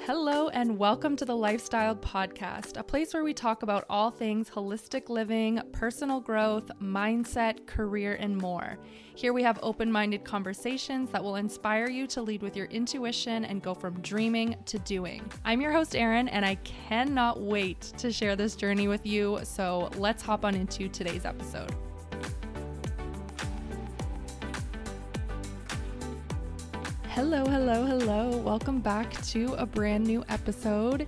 Hello and welcome to the Lifestyle Podcast, a place where we talk about all things holistic living, personal growth, mindset, career, and more. Here we have open-minded conversations that will inspire you to lead with your intuition and go from dreaming to doing. I'm your host, Erin, and I cannot wait to share this journey with you, so let's hop on into today's episode. Hello. Welcome back to a brand new episode.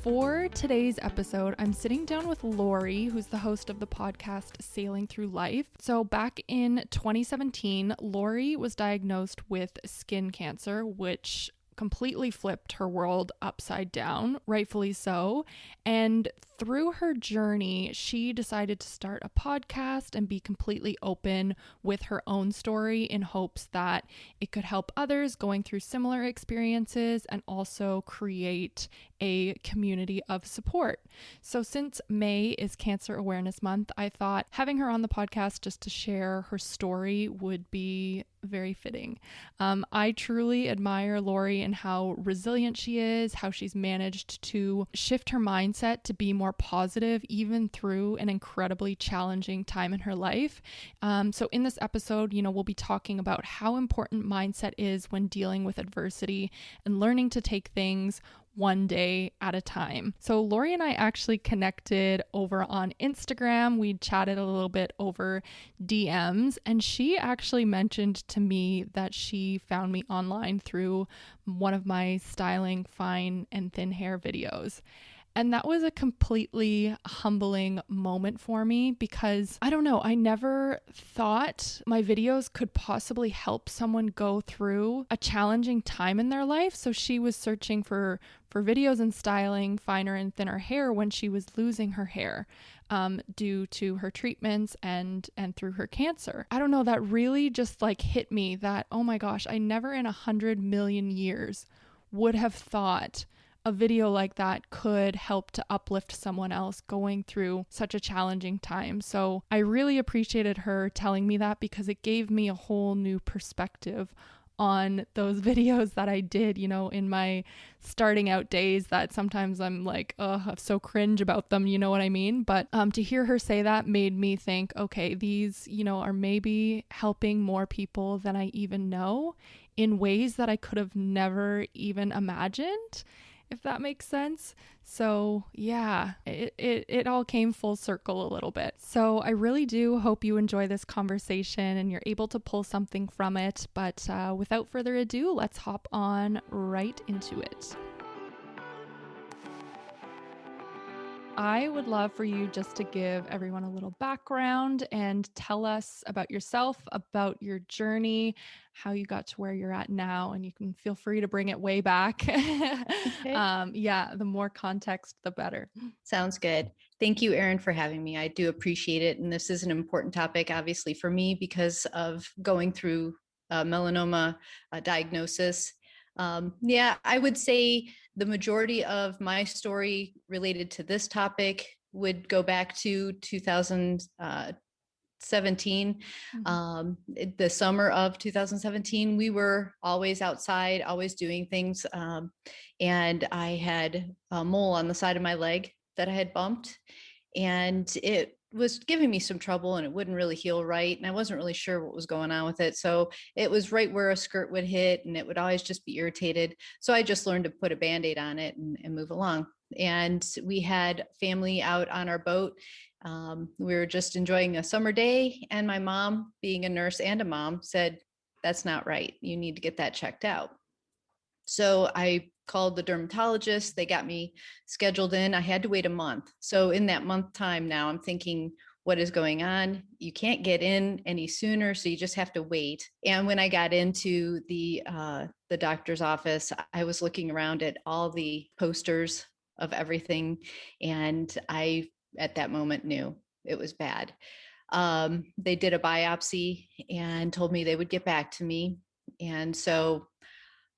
For today's episode, I'm sitting down with Lori, who's the host of the podcast Sailing Through Life. So back in 2017, Lori was diagnosed with skin cancer, which completely flipped her world upside down, rightfully so. And through her journey, she decided to start a podcast and be completely open with her own story in hopes that it could help others going through similar experiences and also create a community of support. So since May is Cancer Awareness Month, I thought having her on the podcast just to share her story would be very fitting. I truly admire Lori and how resilient she is, how she's managed to shift her mindset to be more positive even through an incredibly challenging time in her life. So in this episode, we'll be talking about how important mindset is when dealing with adversity and learning to take things one day at a time. So Lori and I actually connected over on Instagram. We chatted a little bit over DMs, and she actually mentioned to me that she found me online through one of my styling fine and thin hair videos. And that was a completely humbling moment for me because I don't know, I never thought my videos could possibly help someone go through a challenging time in their life. So she was searching for videos and styling finer and thinner hair when she was losing her hair due to her treatments and through her cancer. I don't know, that really just hit me that, oh my gosh, I never in 100 million years would have thought a video like that could help to uplift someone else going through such a challenging time. So I really appreciated her telling me that because it gave me a whole new perspective on those videos that I did, in my starting out days that sometimes I'm like, I'm so cringe about them, you know what I mean? But to hear her say that made me think, okay, these, are maybe helping more people than I even know in ways that I could have never even imagined, if that makes sense. So yeah, it all came full circle a little bit. So I really do hope you enjoy this conversation and you're able to pull something from it. But without further ado, let's hop on right into it. I would love for you just to give everyone a little background and tell us about yourself, about your journey, how you got to where you're at now, and you can feel free to bring it way back. Okay. The more context, the better. Sounds good. Thank you, Erin, for having me. I do appreciate it. And this is an important topic, obviously, for me because of going through melanoma diagnosis. I would say the majority of my story related to this topic would go back to 2017. The summer of 2017, we were always outside, always doing things. And I had a mole on the side of my leg that I had bumped, and it was giving me some trouble and it wouldn't really heal right. And I wasn't really sure what was going on with it. So it was right where a skirt would hit and it would always just be irritated. So I just learned to put a Band-Aid on it and move along. And we had family out on our boat. We were just enjoying a summer day, and my mom, being a nurse and a mom, said, "That's not right. You need to get that checked out." So I called the dermatologist. They got me scheduled in. I had to wait a month. So in that month time now, I'm thinking, what is going on? You can't get in any sooner, so you just have to wait. And when I got into the doctor's office, I was looking around at all the posters of everything, and I, at that moment, knew it was bad. They did a biopsy and told me they would get back to me. And so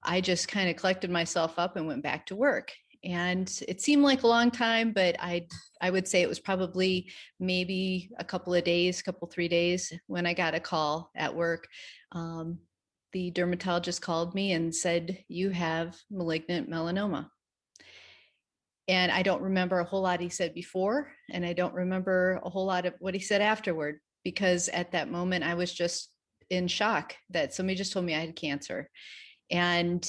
I just kind of collected myself up and went back to work. And it seemed like a long time, but I would say it was probably maybe a couple of days, 3 days when I got a call at work. the dermatologist called me and said, "You have malignant melanoma." And I don't remember a whole lot he said before, and I don't remember a whole lot of what he said afterward, because at that moment I was just in shock that somebody just told me I had cancer. And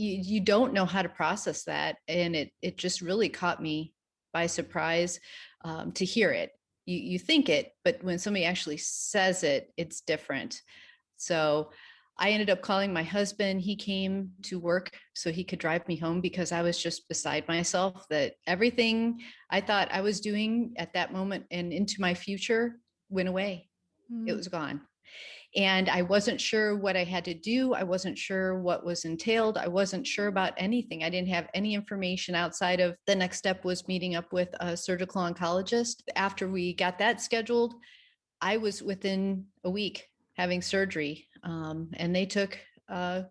you don't know how to process that. And it just really caught me by surprise, to hear it. You think it, but when somebody actually says it, it's different. So I ended up calling my husband. He came to work so he could drive me home, because I was just beside myself that everything I thought I was doing at that moment and into my future went away. It was gone. And I wasn't sure what I had to do. I wasn't sure what was entailed. I wasn't sure about anything. I didn't have any information outside of the next step was meeting up with a surgical oncologist. After we got that scheduled, I was within a week having surgery. And they took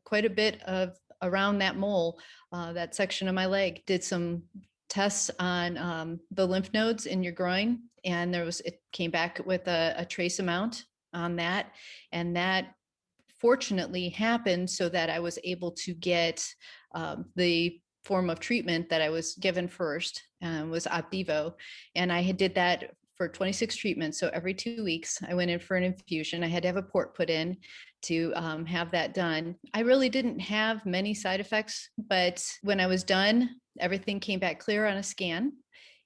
quite a bit of around that mole, that section of my leg, did some tests on the lymph nodes in your groin. And it came back with a trace amount on that. And that fortunately happened so that I was able to get the form of treatment that I was given first, was Opdivo. And I did that for 26 treatments. So every 2 weeks, I went in for an infusion. I had to have a port put in to have that done. I really didn't have many side effects, but when I was done, everything came back clear on a scan.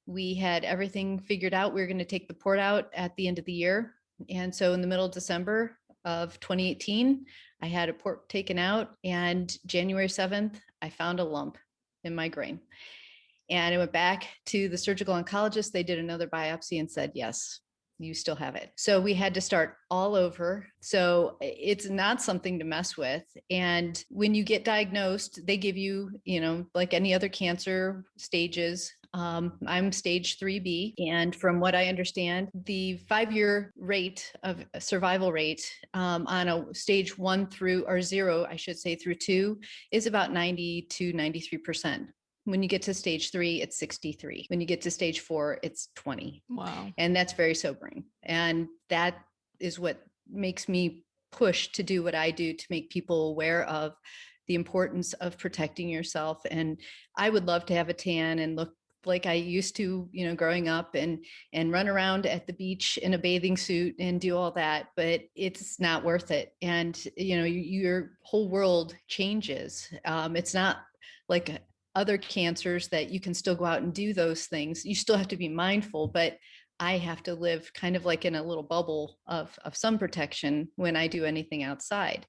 We had everything figured out. We were going to take the port out at the end of the year. And so in the middle of December of 2018, I had a port taken out, and January 7th, I found a lump in my groin. And I went back to the surgical oncologist. They did another biopsy and said, yes, you still have it. So we had to start all over. So it's not something to mess with. And when you get diagnosed, they give you, like any other cancer stages. I'm stage 3B. And from what I understand, the 5-year rate of survival rate on a stage 1 through, or 0, I should say, through 2 is about 90 to 93%. When you get to stage 3, it's 63. When you get to stage 4, it's 20. Wow. And that's very sobering. And that is what makes me push to do what I do, to make people aware of the importance of protecting yourself. And I would love to have a tan and look like I used to, growing up, and run around at the beach in a bathing suit and do all that, but it's not worth it. And, your whole world changes. It's not like other cancers that you can still go out and do those things. You still have to be mindful, but I have to live kind of like in a little bubble of sun protection when I do anything outside.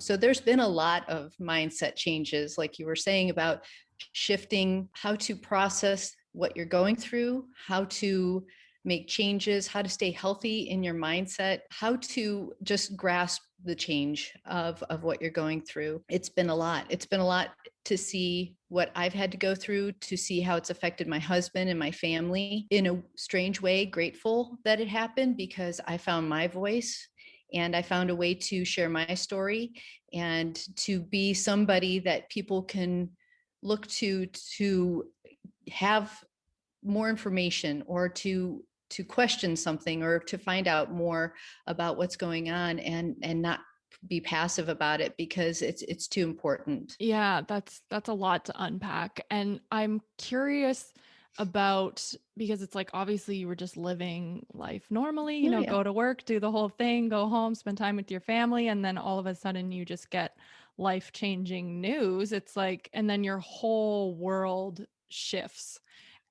So there's been a lot of mindset changes, like you were saying, about shifting how to process what you're going through, how to make changes, how to stay healthy in your mindset, how to just grasp the change of what you're going through. It's been a lot. It's been a lot to see what I've had to go through, to see how it's affected my husband and my family. In a strange way, grateful that it happened, because I found my voice and I found a way to share my story and to be somebody that people can look to have more information, or to question something, or to find out more about what's going on, and not be passive about it, because it's too important. Yeah, that's a lot to unpack. And I'm curious about, because it's like, obviously you were just living life normally, Oh, yeah. go to work, do the whole thing, go home, spend time with your family, and then all of a sudden you just get life-changing news. It's like, and then your whole world shifts.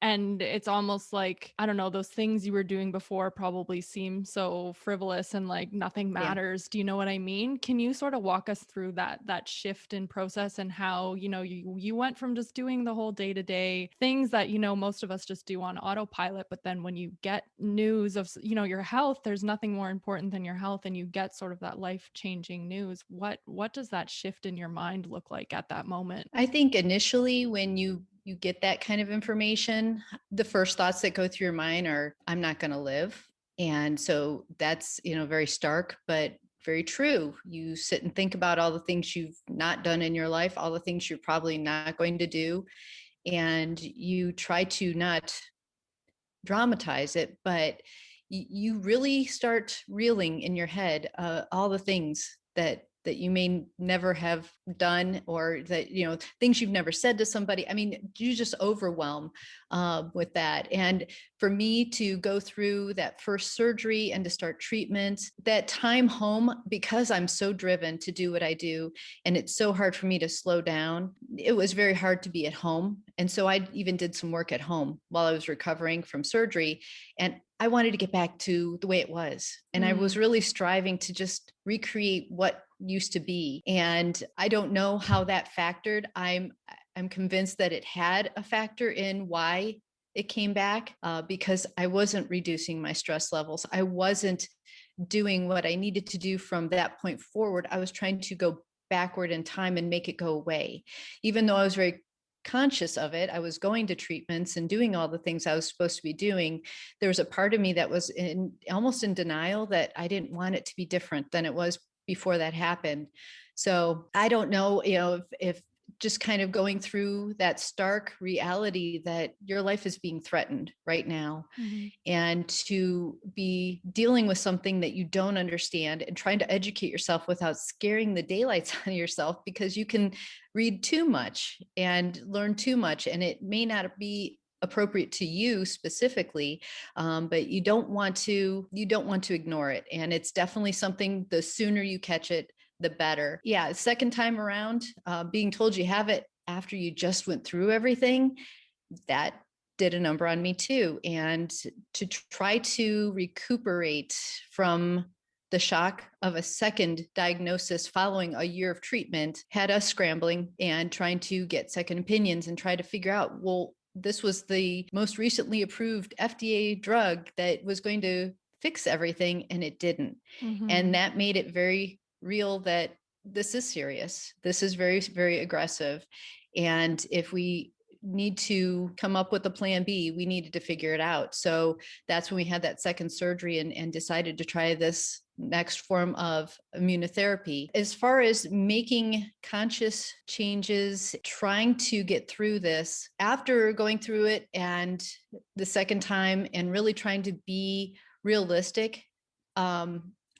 And it's almost like, I don't know, those things you were doing before probably seem so frivolous and like nothing Yeah. matters. Do you know what I mean? Can you sort of walk us through that shift in process, and how, you went from just doing the whole day-to-day things that, most of us just do on autopilot, but then when you get news of, your health, there's nothing more important than your health, and you get sort of that life-changing news. What does that shift in your mind look like at that moment? I think initially, when you get that kind of information, the first thoughts that go through your mind are, I'm not going to live. And so that's, very stark, but very true. You sit and think about all the things you've not done in your life, all the things you're probably not going to do. And you try to not dramatize it, but you really start reeling in your head all the things that you may never have done, or that, things you've never said to somebody. I mean, you just overwhelm with that. And for me to go through that first surgery and to start treatment, that time home, because I'm so driven to do what I do, and it's so hard for me to slow down, it was very hard to be at home. And so I even did some work at home while I was recovering from surgery. And I wanted to get back to the way it was. And I was really striving to just recreate what used to be. And I don't know how that factored. I'm convinced that it had a factor in why it came back, because I wasn't reducing my stress levels. I wasn't doing what I needed to do from that point forward. I was trying to go backward in time and make it go away. Even though I was very conscious of it, I was going to treatments and doing all the things I was supposed to be doing. There was a part of me that was almost in denial, that I didn't want it to be different than it was before that happened. So I don't know, if just kind of going through that stark reality that your life is being threatened right now, and to be dealing with something that you don't understand and trying to educate yourself without scaring the daylights out of yourself, because you can read too much and learn too much, and it may not be appropriate to you specifically, but you don't want to ignore it. And it's definitely something, the sooner you catch it, the better. Yeah, second time around, being told you have it after you just went through everything, that did a number on me too. And to try to recuperate from the shock of a second diagnosis following a year of treatment had us scrambling and trying to get second opinions and try to figure out, well, this was the most recently approved FDA drug that was going to fix everything, and it didn't. And that made it very real that this is serious. This is very, very aggressive. And if we need to come up with a plan B, we needed to figure it out. So that's when we had that second surgery and decided to try this next form of immunotherapy. As far as making conscious changes, trying to get through this after going through it and the second time, and really trying to be realistic,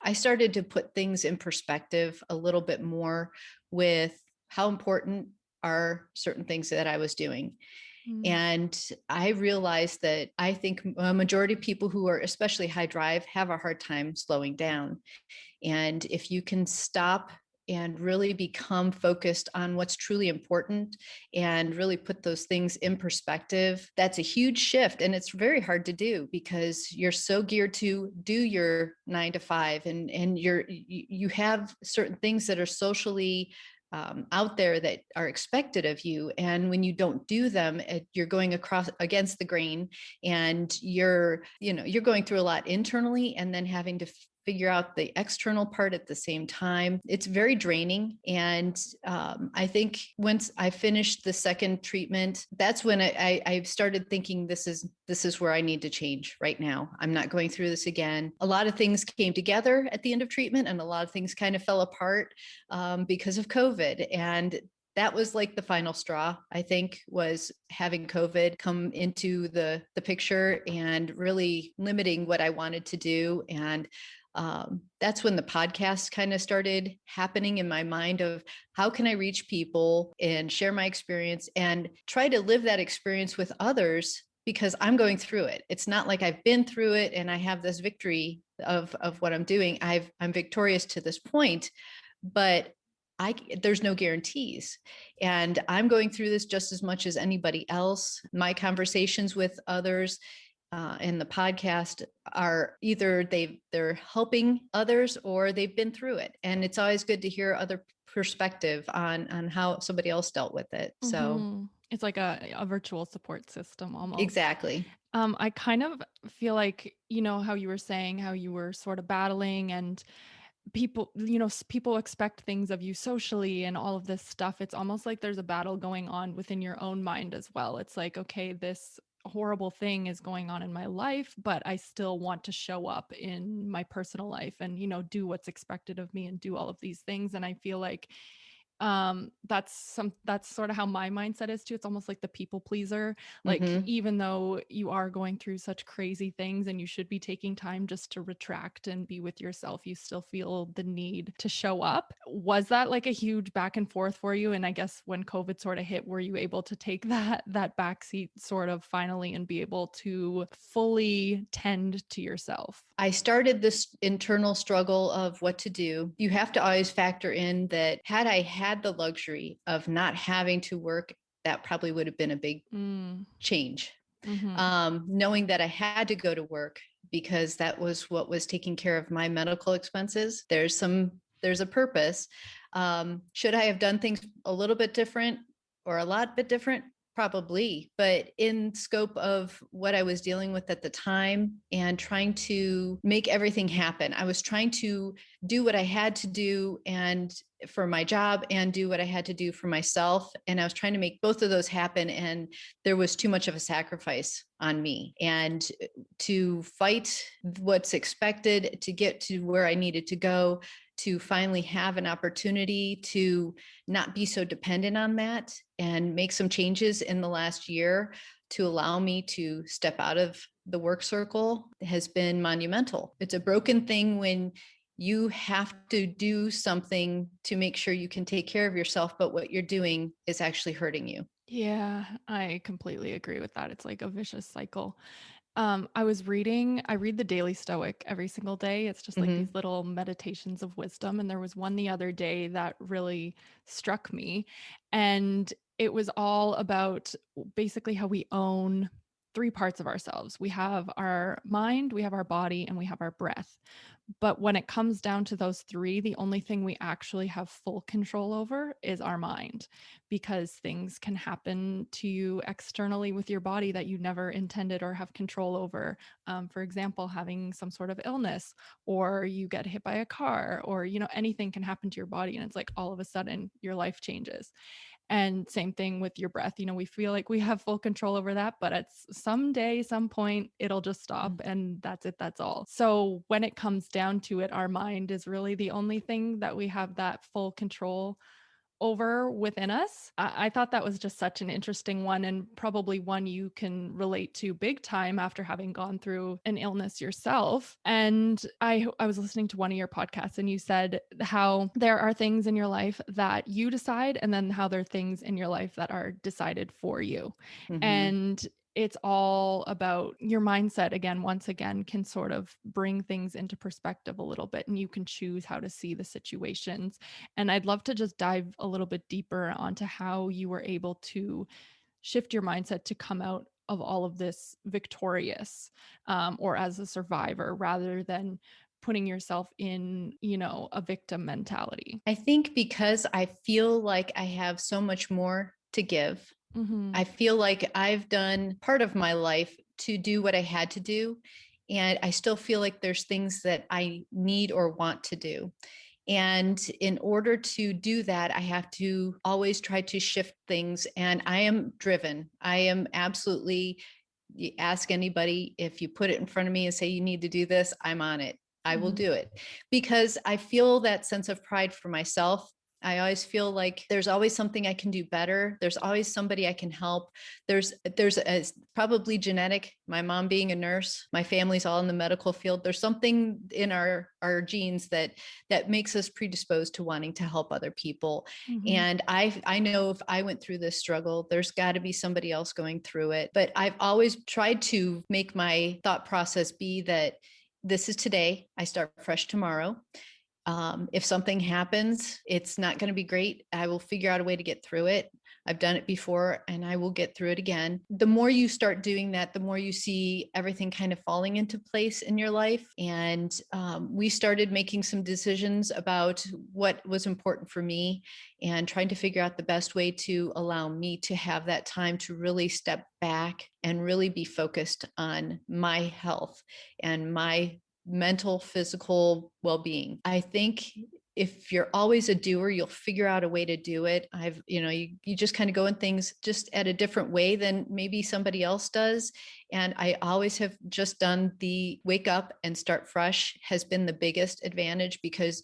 I started to put things in perspective a little bit more with how important are certain things that I was doing. And I realized that I think a majority of people who are especially high drive have a hard time slowing down. And if you can stop and really become focused on what's truly important and really put those things in perspective, that's a huge shift. And it's very hard to do because you're so geared to do your 9 to 5, and you have certain things that are socially out there that are expected of you. And when you don't do them, you're going against the grain, and you're going through a lot internally, and then having to figure out the external part at the same time. It's very draining. And I think once I finished the second treatment, that's when I started thinking, this is where I need to change right now. I'm not going through this again. A lot of things came together at the end of treatment, and a lot of things kind of fell apart because of COVID. And that was like the final straw, I think, was having COVID come into the picture and really limiting what I wanted to do. And that's when the podcast kind of started happening in my mind of how can I reach people and share my experience and try to live that experience with others, because I'm going through it. It's not like I've been through it and I have this victory of what I'm doing. I'm victorious to this point, but there's no guarantees. And I'm going through this just as much as anybody else. My conversations with others in the podcast are either they're helping others or they've been through it. And it's always good to hear other perspective on how somebody else dealt with it. So it's like a virtual support system almost. Exactly. I kind of feel like, how you were saying, how you were sort of battling, and people expect things of you socially and all of this stuff. It's almost like there's a battle going on within your own mind as well. It's like, okay, this horrible thing is going on in my life, but I still want to show up in my personal life and, do what's expected of me and do all of these things. And I feel like That's sort of how my mindset is too. It's almost like the people pleaser. Like, Mm-hmm. even though you are going through such crazy things and you should be taking time just to retract and be with yourself, you still feel the need to show up. Was that like a huge back and forth for you? And I guess when COVID sort of hit, were you able to take that backseat sort of finally and be able to fully tend to yourself? I started this internal struggle of what to do. You have to always factor in that had I had the luxury of not having to work, that probably would have been a big Mm. change. Mm-hmm. Knowing that I had to go to work because that was what was taking care of my medical expenses. There's a purpose. Should I have done things a little bit different or a lot bit different? Probably, but in scope of what I was dealing with at the time and trying to make everything happen, I was trying to do what I had to do and for my job and do what I had to do for myself. And I was trying to make both of those happen. And there was too much of a sacrifice on me. And to fight what's expected to get to where I needed to go, to finally have an opportunity to not be so dependent on that and make some changes in the last year to allow me to step out of the work circle has been monumental. It's a broken thing when you have to do something to make sure you can take care of yourself, but what you're doing is actually hurting you. Yeah, I completely agree with that. It's like a vicious cycle. I read the Daily Stoic every single day. It's just like these Mm-hmm. little meditations of wisdom. And there was one the other day that really struck me. And it was all about basically how we own three parts of ourselves. We have our mind, we have our body, and we have our breath. But when it comes down to those three, the only thing we actually have full control over is our mind, because things can happen to you externally with your body that you never intended or have control over. For example, having some sort of illness, or you get hit by a car, or, anything can happen to your body. And it's like all of a sudden your life changes. And same thing with your breath. We feel like we have full control over that, but at some point, it'll just stop and that's it. That's all. So when it comes down to it, our mind is really the only thing that we have that full control over within us. I thought that was just such an interesting one, and probably one you can relate to big time after having gone through an illness yourself. And I was listening to one of your podcasts, and you said how there are things in your life that you decide, and then how there are things in your life that are decided for you. Mm-hmm. And it's all about your mindset. Again, once again, can sort of bring things into perspective a little bit, and you can choose how to see the situations. And I'd love to just dive a little bit deeper onto how you were able to shift your mindset to come out of all of this victorious, or as a survivor, rather than putting yourself in, a victim mentality. I think because I feel like I have so much more to give. Mm-hmm. I feel like I've done part of my life to do what I had to do. And I still feel like there's things that I need or want to do. And in order to do that, I have to always try to shift things. And I am driven. I am absolutely, you ask anybody, if you put it in front of me and say, you need to do this, I'm on it. I will Mm-hmm. do it because I feel that sense of pride for myself. I always feel like there's always something I can do better. There's always somebody I can help. There's probably genetic. My mom being a nurse, my family's all in the medical field. There's something in our genes that makes us predisposed to wanting to help other people. Mm-hmm. And I know if I went through this struggle, there's got to be somebody else going through it. But I've always tried to make my thought process be that this is today. I start fresh tomorrow. If something happens, it's not going to be great. I will figure out a way to get through it. I've done it before and I will get through it again. The more you start doing that, the more you see everything kind of falling into place in your life. And we started making some decisions about what was important for me and trying to figure out the best way to allow me to have that time to really step back and really be focused on my health and my mental, physical well-being. I think if you're always a doer, you'll figure out a way to do it. You just kind of go in things just at a different way than maybe somebody else does. And I always have just done the wake up and start fresh has been the biggest advantage because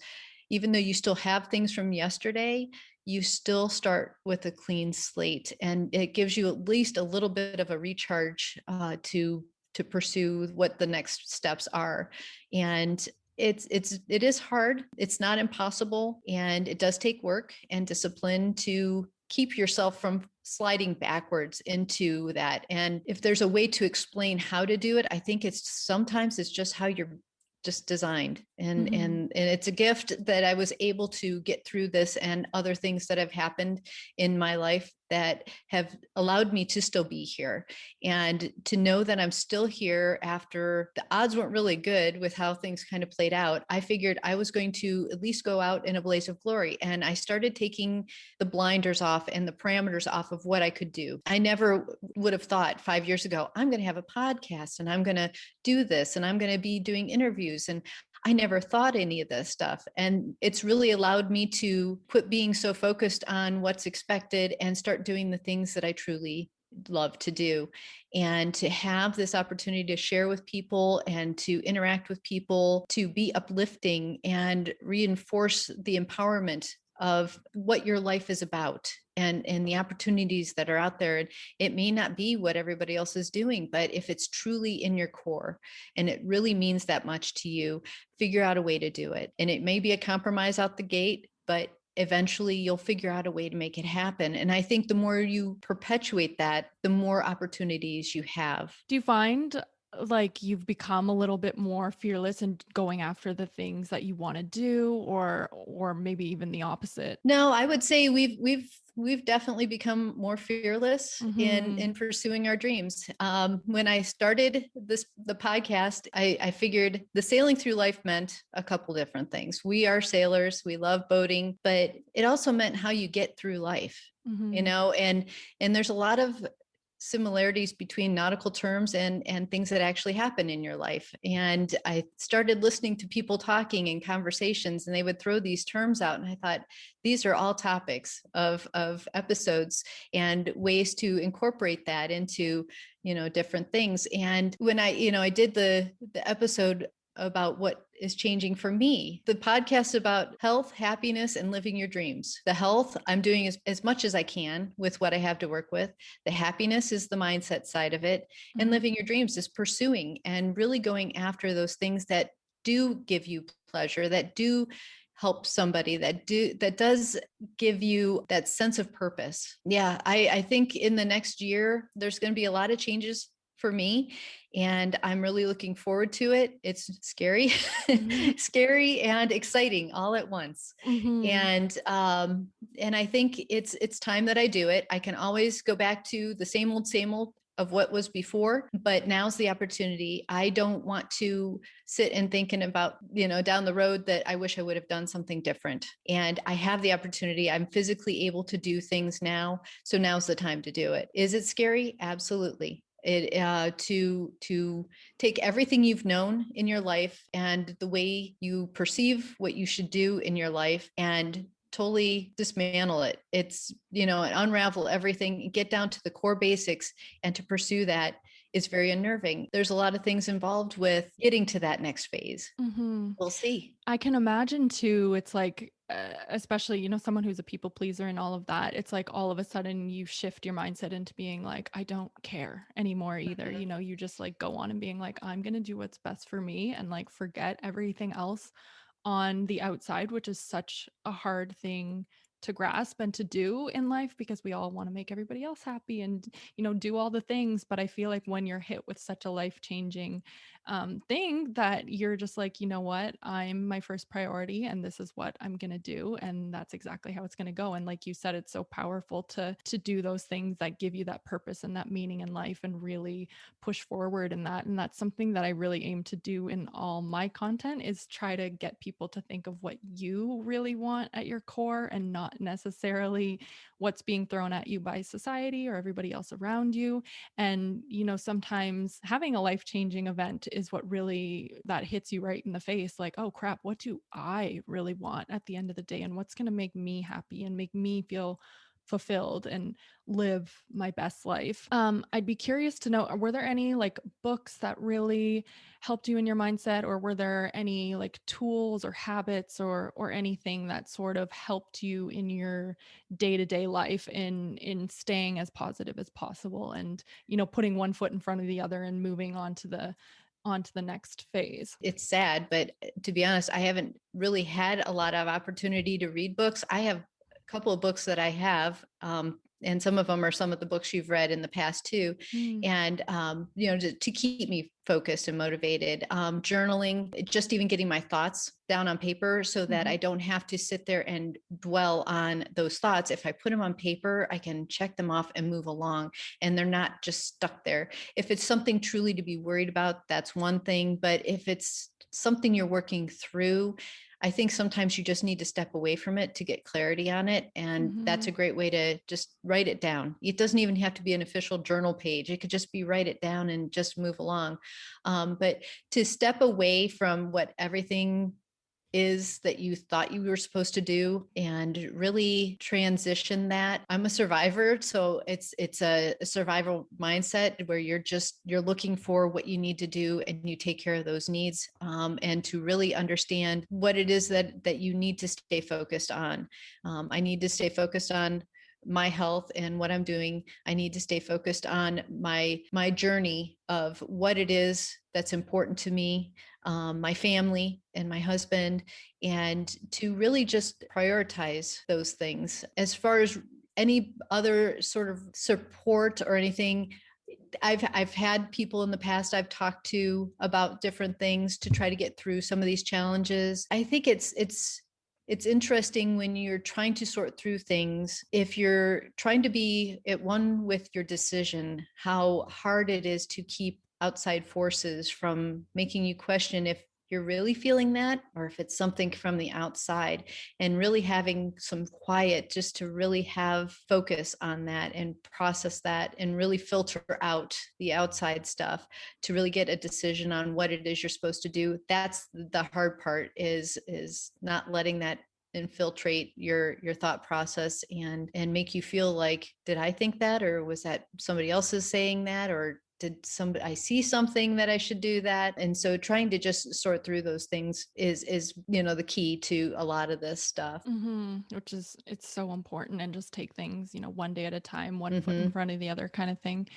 even though you still have things from yesterday, you still start with a clean slate, and it gives you at least a little bit of a recharge to pursue what the next steps are. And it is hard. It's not impossible, and it does take work and discipline to keep yourself from sliding backwards into that. And if there's a way to explain how to do it, I think sometimes it's just how you're just designed. And it's a gift that I was able to get through this and other things that have happened in my life that have allowed me to still be here, and to know that I'm still here after the odds weren't really good with how things kind of played out. I figured I was going to at least go out in a blaze of glory, and I started taking the blinders off and the parameters off of what I could do. I never would have thought 5 years ago, I'm going to have a podcast and I'm going to do this and I'm going to be doing interviews. And I never thought any of this stuff. And it's really allowed me to quit being so focused on what's expected and start doing the things that I truly love to do, and to have this opportunity to share with people and to interact with people, to be uplifting and reinforce the empowerment of what your life is about, and the opportunities that are out there. And it may not be what everybody else is doing, but if it's truly in your core and it really means that much to you, figure out a way to do it. And it may be a compromise out the gate, but eventually you'll figure out a way to make it happen. And I think the more you perpetuate that, the more opportunities you have. Do you find like you've become a little bit more fearless in going after the things that you want to do, or maybe even the opposite? No, I would say we've definitely become more fearless in pursuing our dreams. When I started the podcast, I figured the sailing through life meant a couple different things. We are sailors, we love boating, but it also meant how you get through life, and there's a lot of similarities between nautical terms and things that actually happen in your life. And I started listening to people talking in conversations, and they would throw these terms out, and I thought, these are all topics of episodes and ways to incorporate that into different things. And when I did the episode about what is changing for me. The podcast about health, happiness, and living your dreams. The health, I'm doing as much as I can with what I have to work with. The happiness is the mindset side of it. And living your dreams is pursuing and really going after those things that do give you pleasure, that do help somebody, that does give you that sense of purpose. Yeah, I think in the next year, there's going to be a lot of changes for me, and I'm really looking forward to it. It's scary, scary and exciting all at once. And I think it's time that I do it. I can always go back to the same old of what was before, but now's the opportunity. I don't want to sit and thinking about, down the road that I wish I would have done something different. And I have the opportunity. I'm physically able to do things now. So now's the time to do it. Is it scary? Absolutely. To take everything you've known in your life and the way you perceive what you should do in your life and totally dismantle it. It's, unravel everything, get down to the core basics, and to pursue that is very unnerving. There's a lot of things involved with getting to that next phase. We'll see. I can imagine too, it's like, especially, someone who's a people pleaser and all of that, it's like all of a sudden you shift your mindset into being like, I don't care anymore either. You just like go on and being like, I'm going to do what's best for me and like forget everything else on the outside, which is such a hard thing to grasp and to do in life because we all want to make everybody else happy and do all the things. But I feel like when you're hit with such a life-changing thing, that you're just like, you know what, I'm my first priority and this is what I'm gonna do, and that's exactly how it's gonna go. And like you said, it's so powerful to do those things that give you that purpose and that meaning in life and really push forward in that. And that's something that I really aim to do in all my content, is try to get people to think of what you really want at your core and not necessarily what's being thrown at you by society or everybody else around you. And sometimes having a life-changing event is what really that hits you right in the face, like, oh crap, what do I really want at the end of the day, and what's going to make me happy and make me feel fulfilled and live my best life. I'd be curious to know, were there any like books that really helped you in your mindset, or were there any like tools or habits or anything that sort of helped you in your day-to-day life in staying as positive as possible and, putting one foot in front of the other and moving on to the next phase? It's sad, but to be honest, I haven't really had a lot of opportunity to read books. I have a couple of books that I have, and some of them are some of the books you've read in the past too. Mm, And, to keep me focused and motivated, journaling, just even getting my thoughts down on paper so that mhm, I don't have to sit there and dwell on those thoughts. If I put them on paper, I can check them off and move along, and they're not just stuck there. If it's something truly to be worried about, that's one thing. But if it's something you're working through, I think sometimes you just need to step away from it to get clarity on it. And that's a mhm, great way to just write it down. It doesn't even have to be an official journal page. It could just be write it down and just move along. But to step away from what everything is that you thought you were supposed to do and really transition that. I'm a survivor, so it's a survival mindset where you're looking for what you need to do and you take care of those needs, and to really understand what it is that you need to stay focused on. I need to stay focused on my health and what I'm doing. I need to stay focused on my journey of what it is that's important to me, my family and my husband, and to really just prioritize those things. As far as any other sort of support or anything, I've had people in the past I've talked to about different things to try to get through some of these challenges. I think it's interesting when you're trying to sort through things, if you're trying to be at one with your decision, how hard it is to keep outside forces from making you question if you're really feeling that or if it's something from the outside, and really having some quiet just to really have focus on that and process that and really filter out the outside stuff to really get a decision on what it is you're supposed to do. That's the hard part, is not letting that infiltrate your thought process and make you feel like, did I think that, or was that somebody else's saying that, or did somebody I see something that I should do that? And so trying to just sort through those things is the key to a lot of this stuff. which is, it's so important, and just take things, one day at a time, one foot in Hmm. front of the other kind of thing.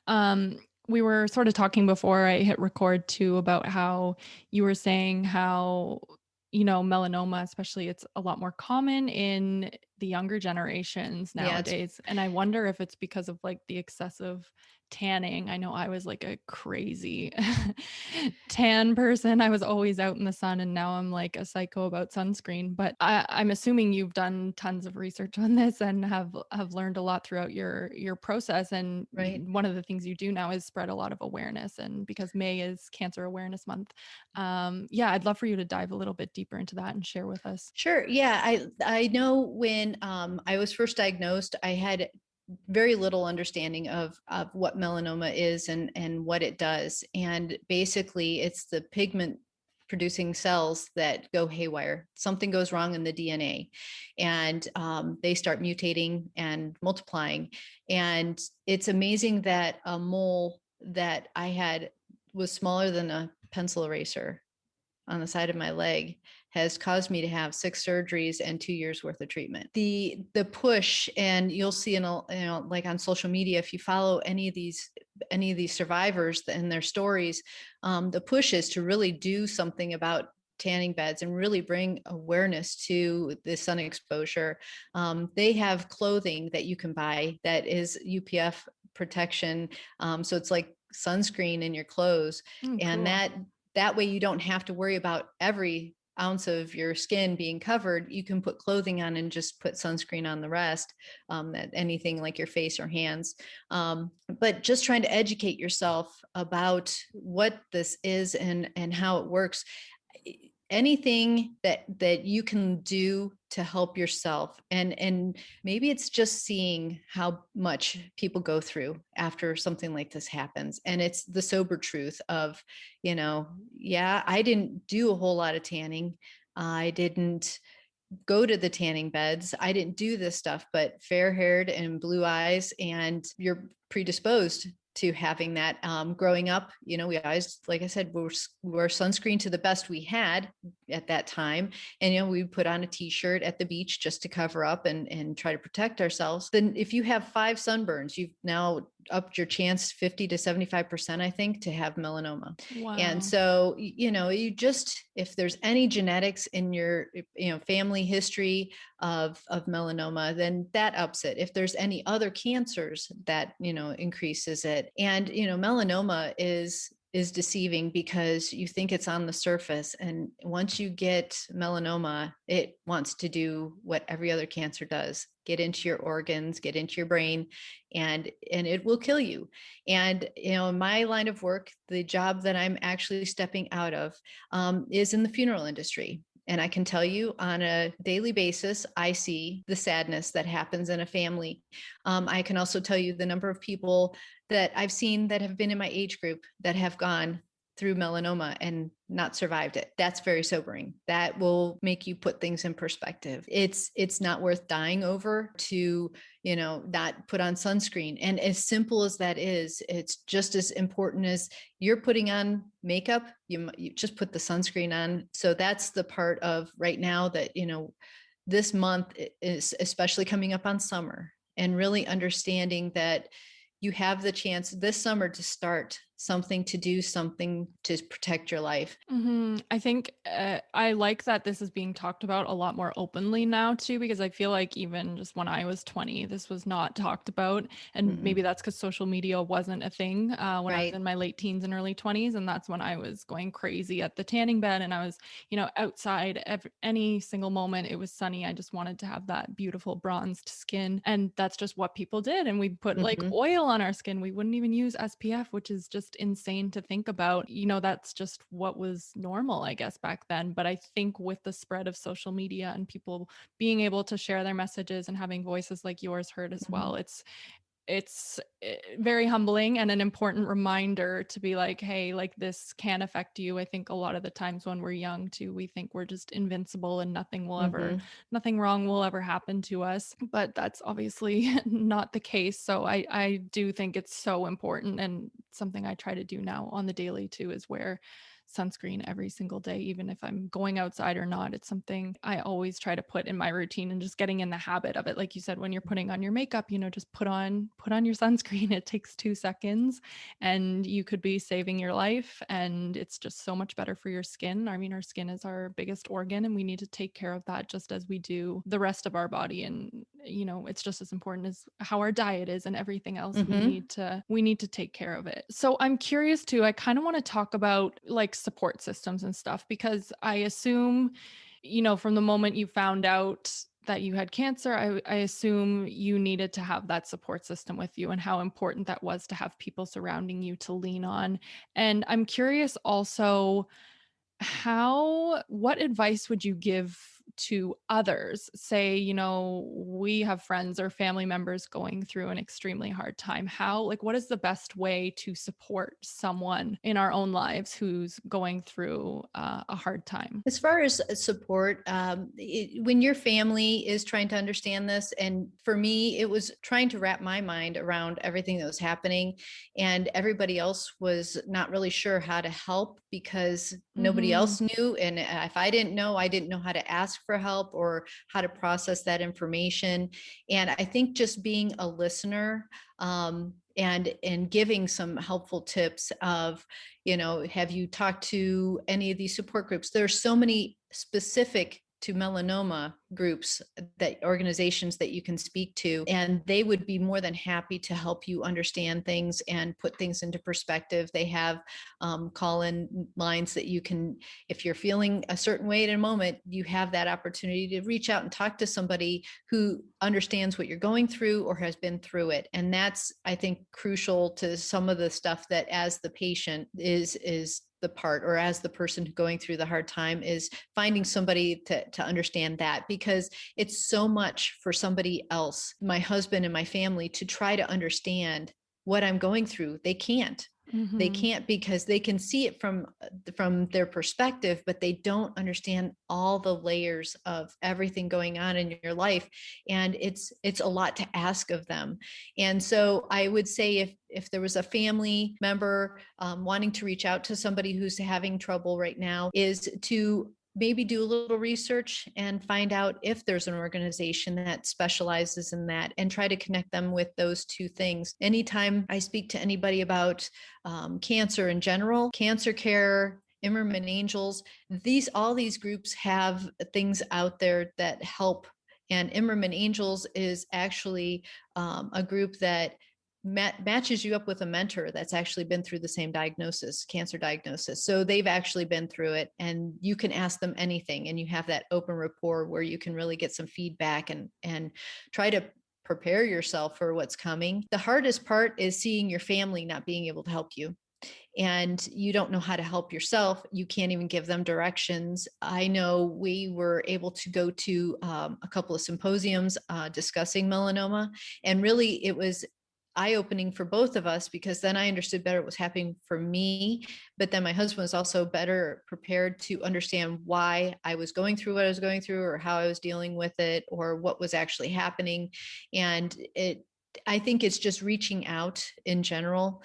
Um, we were sort of talking before I hit record too about how you were saying how, melanoma, especially, it's a lot more common in the younger generations Yeah, it's nowadays. And I wonder if it's because of like the excessive tanning. I know I was like a crazy tan person. I was always out in the sun, and now I'm like a psycho about sunscreen. But I'm assuming you've done tons of research on this and have learned a lot throughout your process. And right. one of the things you do now is spread a lot of awareness. And because May is Cancer Awareness Month, yeah, I'd love for you to dive a little bit deeper into that and share with us. Sure. Yeah, I know when I was first diagnosed, I had very little understanding of what melanoma is and what it does. And basically, it's the pigment producing cells that go haywire. Something goes wrong in the DNA, and they start mutating and multiplying. And it's amazing that a mole that I had was smaller than a pencil eraser on the side of my leg has caused me to have 6 surgeries and 2 years worth of treatment. The push, and you'll see like on social media, if you follow any of these survivors and their stories, the push is to really do something about tanning beds and really bring awareness to the sun exposure. They have clothing that you can buy that is UPF protection, so it's like sunscreen in your clothes, Mm, and cool. that way you don't have to worry about every ounce of your skin being covered. You can put clothing on and just put sunscreen on the rest, that anything like your face or hands. But just trying to educate yourself about what this is and how it works. Anything that you can do to help yourself, and maybe it's just seeing how much people go through after something like this happens, and it's the sober truth of, yeah, I didn't do a whole lot of tanning. I didn't go to the tanning beds. I didn't do this stuff, but fair haired and blue eyes, and you're predisposed to having that. Growing up, we always, like I said, we're sunscreen to the best we had at that time. And, we put on a t-shirt at the beach just to cover up and try to protect ourselves. Then if you have 5 sunburns, you've now upped your chance 50 to 75%, I think, to have melanoma. Wow. And so, you just, if there's any genetics in your, family history of melanoma, then that ups it. If there's any other cancers, that, increases it. And, melanoma is deceiving because you think it's on the surface. And once you get melanoma, it wants to do what every other cancer does: get into your organs, get into your brain, and it will kill you. And, in my line of work, the job that I'm actually stepping out of is in the funeral industry. And I can tell you, on a daily basis, I see the sadness that happens in a family. I can also tell you the number of people that I've seen that have been in my age group that have gone through melanoma and not survived it. That's very sobering. That will make you put things in perspective. It's not worth dying over to, not put on sunscreen. And as simple as that is, it's just as important as you're putting on makeup. You just put the sunscreen on. So that's the part of right now that, this month is especially coming up on summer, and really understanding that you have the chance this summer to start something, to do something to protect your life. I think I like that this is being talked about a lot more openly now too, because I feel like even just when I was 20, this was not talked about. And maybe that's because social media wasn't a thing when I was in my late teens and early 20s. And that's when I was going crazy at the tanning bed, and I was, outside any single moment it was sunny. I just wanted to have that beautiful bronzed skin. And that's just what people did. And we put like oil on our skin. We wouldn't even use SPF, which is just insane to think about. That's just what was normal, I guess, back then. But I think with the spread of social media and people being able to share their messages and having voices like yours heard as well, it's very humbling and an important reminder to be like, hey, like this can affect you. I think a lot of the times when we're young too, we think we're just invincible and nothing wrong will ever happen to us. But that's obviously not the case. So I do think it's so important, and something I try to do now on the daily too is wear sunscreen every single day, even if I'm going outside or not. It's something I always try to put in my routine, and just getting in the habit of it. Like you said, when you're putting on your makeup, just put on your sunscreen. It takes 2 seconds and you could be saving your life, and it's just so much better for your skin. I mean, our skin is our biggest organ, and we need to take care of that just as we do the rest of our body. And it's just as important as how our diet is and everything else. We need to take care of it. So I'm curious too, I kind of want to talk about like support systems and stuff, because I assume, from the moment you found out that you had cancer, I assume you needed to have that support system with you, and how important that was to have people surrounding you to lean on. And I'm curious also, what advice would you give to others? Say, we have friends or family members going through an extremely hard time. What is the best way to support someone in our own lives who's going through a hard time? As far as support, when your family is trying to understand this, and for me, it was trying to wrap my mind around everything that was happening, and everybody else was not really sure how to help because nobody else knew. And if I didn't know how to ask for help or how to process that information. And I think just being a listener, and giving some helpful tips of, have you talked to any of these support groups? There's so many specific to melanoma groups, that organizations that you can speak to, and they would be more than happy to help you understand things and put things into perspective. They have call-in lines that you can, if you're feeling a certain way at a moment, you have that opportunity to reach out and talk to somebody who understands what you're going through or has been through it. And that's, I think, crucial to some of the stuff that as the patient is the part, or as the person going through the hard time, is finding somebody to understand that, because it's so much for somebody else, my husband and my family, to try to understand what I'm going through. They can't. They Mm-hmm. can't, because they can see it from their perspective, but they don't understand all the layers of everything going on in your life. And it's a lot to ask of them. And so I would say, if there was a family member wanting to reach out to somebody who's having trouble right now, is to maybe do a little research and find out if there's an organization that specializes in that, and try to connect them with those two things. Anytime I speak to anybody about cancer in general, cancer care, Immerman Angels, all these groups have things out there that help. And Immerman Angels is actually a group that matches you up with a mentor that's actually been through the same cancer diagnosis. So they've actually been through it, and you can ask them anything, and you have that open rapport where you can really get some feedback and try to prepare yourself for what's coming. The hardest part is seeing your family not being able to help you, and you don't know how to help yourself. You can't even give them directions. I know we were able to go to a couple of symposiums discussing melanoma, and really it was eye-opening for both of us, because then I understood better what was happening for me, but then my husband was also better prepared to understand why I was going through what I was going through, or how I was dealing with it, or what was actually happening. And I think it's just reaching out in general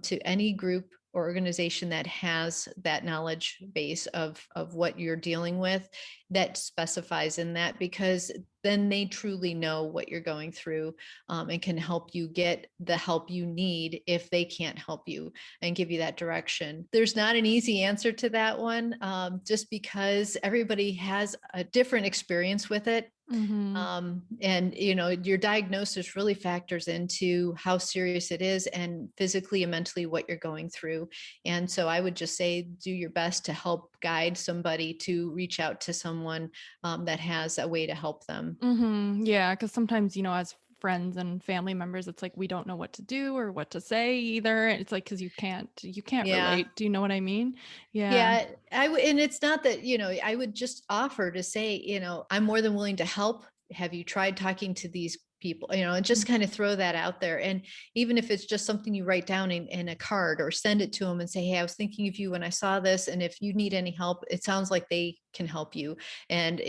to any group or organization that has that knowledge base of what you're dealing with, that specifies in that, because then they truly know what you're going through, and can help you get the help you need if they can't help you, and give you that direction. There's not an easy answer to that one, just because everybody has a different experience with it. Mm-hmm. And your diagnosis really factors into how serious it is, and physically and mentally what you're going through. And so I would just say, do your best to help guide somebody to reach out to someone that has a way to help them. Mm-hmm. Yeah, because sometimes, as friends and family members, it's like we don't know what to do or what to say either. It's like, because you can't Yeah. relate. Do you know what I mean? Yeah. Yeah, and it's not that, I would just offer to say, I'm more than willing to help. Have you tried talking to these people? And just kind of throw that out there. And even if it's just something you write down in a card, or send it to them and say, hey, I was thinking of you when I saw this, and if you need any help, it sounds like they can help you. And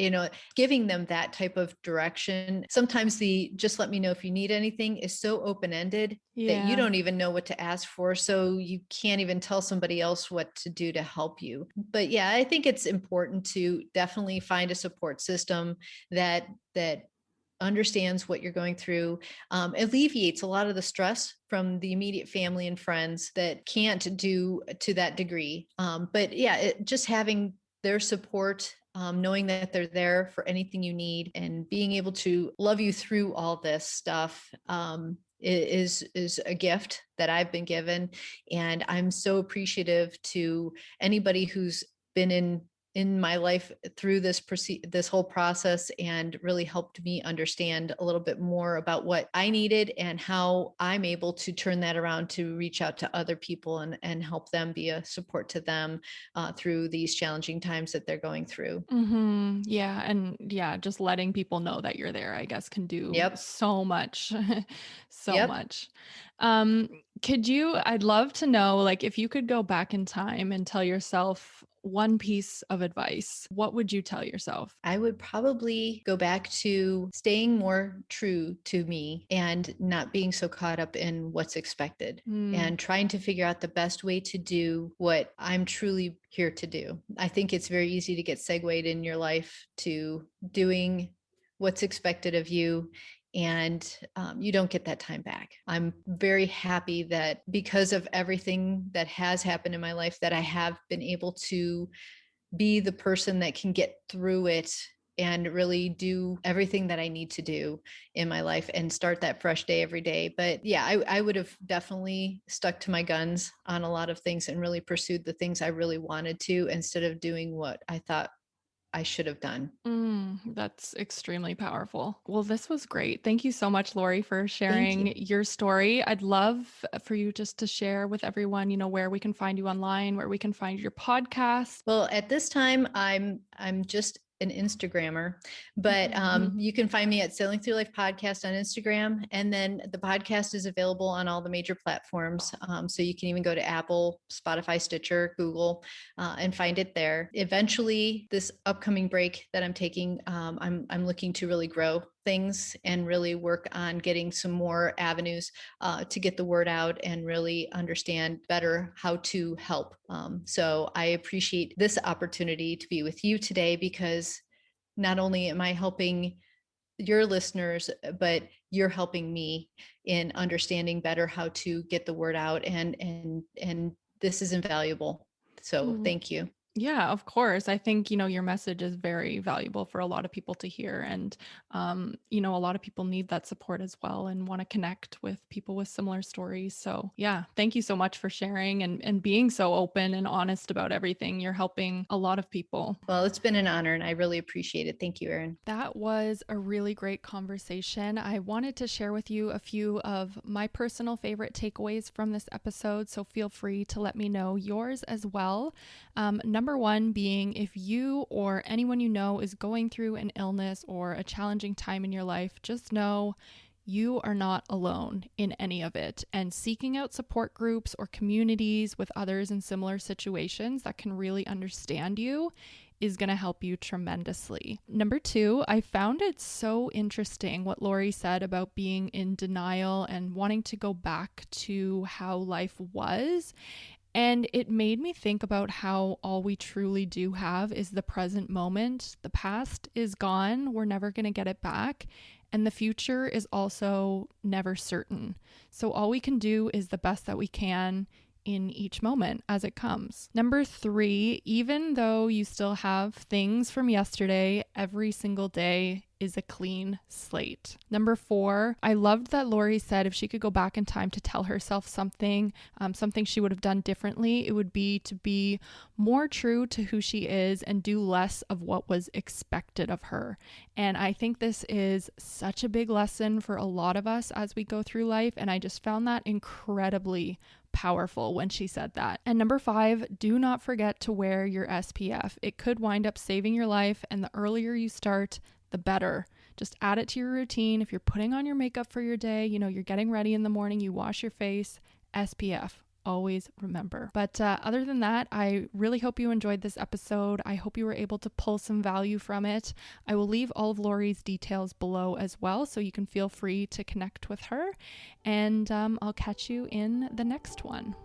giving them that type of direction. Sometimes the just let me know if you need anything is so open-ended that you Yeah. don't even know what to ask for. So you can't even tell somebody else what to do to help you. But yeah, I think it's important to definitely find a support system that understands what you're going through, alleviates a lot of the stress from the immediate family and friends that can't do to that degree. But yeah, just having their support, knowing that they're there for anything you need, and being able to love you through all this stuff, is a gift that I've been given. And I'm so appreciative to anybody who's been in my life through this whole process, and really helped me understand a little bit more about what I needed, and how I'm able to turn that around to reach out to other people, and help them, be a support to them through these challenging times that they're going through. Mm-hmm. Yeah. And yeah, just letting people know that you're there, I guess, can do Yep. so much. So Yep. much. I'd love to know, like, if you could go back in time and tell yourself one piece of advice, what would you tell yourself? I would probably go back to staying more true to me, and not being so caught up in what's expected, Mm, and trying to figure out the best way to do what I'm truly here to do. I think it's very easy to get segued in your life to doing what's expected of you, and you don't get that time back. I'm very happy that, because of everything that has happened in my life, that I have been able to be the person that can get through it, and really do everything that I need to do in my life, and start that fresh day every day. But yeah, I would have definitely stuck to my guns on a lot of things, and really pursued the things I really wanted to, instead of doing what I thought I should have done. that's extremely powerful. Well, this was great. Thank you so much, Lori, for Thank sharing you. your story. I'd love for you just to share with everyone, where we can find you online, where we can find your podcast. Well, at this time, I'm just an Instagrammer, but you can find me at Sailing Through Life Podcast on Instagram. And then the podcast is available on all the major platforms. So you can even go to Apple, Spotify, Stitcher, Google, and find it there. Eventually, this upcoming break that I'm taking, I'm looking to really grow things and really work on getting some more avenues to get the word out and really understand better how to help. So I appreciate this opportunity to be with you today, because not only am I helping your listeners, but you're helping me in understanding better how to get the word out, and this is invaluable. So thank you. Yeah, of course. I think, your message is very valuable for a lot of people to hear. And, a lot of people need that support as well and want to connect with people with similar stories. So yeah, thank you so much for sharing and being so open and honest about everything. You're helping a lot of people. Well, it's been an honor and I really appreciate it. Thank you, Erin. That was a really great conversation. I wanted to share with you a few of my personal favorite takeaways from this episode. So feel free to let me know yours as well. Number one being, if you or anyone you know is going through an illness or a challenging time in your life, just know you are not alone in any of it. And seeking out support groups or communities with others in similar situations that can really understand you is going to help you tremendously. Number two, I found it so interesting what Lori said about being in denial and wanting to go back to how life was. And it made me think about how all we truly do have is the present moment. The past is gone. We're never going to get it back. And the future is also never certain. So all we can do is the best that we can in each moment as it comes. Number three, even though you still have things from yesterday, every single day is a clean slate. Number four, I loved that Lori said if she could go back in time to tell herself something she would have done differently, it would be to be more true to who she is and do less of what was expected of her. And I think this is such a big lesson for a lot of us as we go through life. And I just found that incredibly powerful when she said that. And number five, do not forget to wear your SPF. It could wind up saving your life, and the earlier you start, the better. Just add it to your routine. If you're putting on your makeup for your day, you're getting ready in the morning, you wash your face, SPF. Always remember. But other than that, I really hope you enjoyed this episode. I hope you were able to pull some value from it. I will leave all of Lori's details below as well, so you can feel free to connect with her. And I'll catch you in the next one.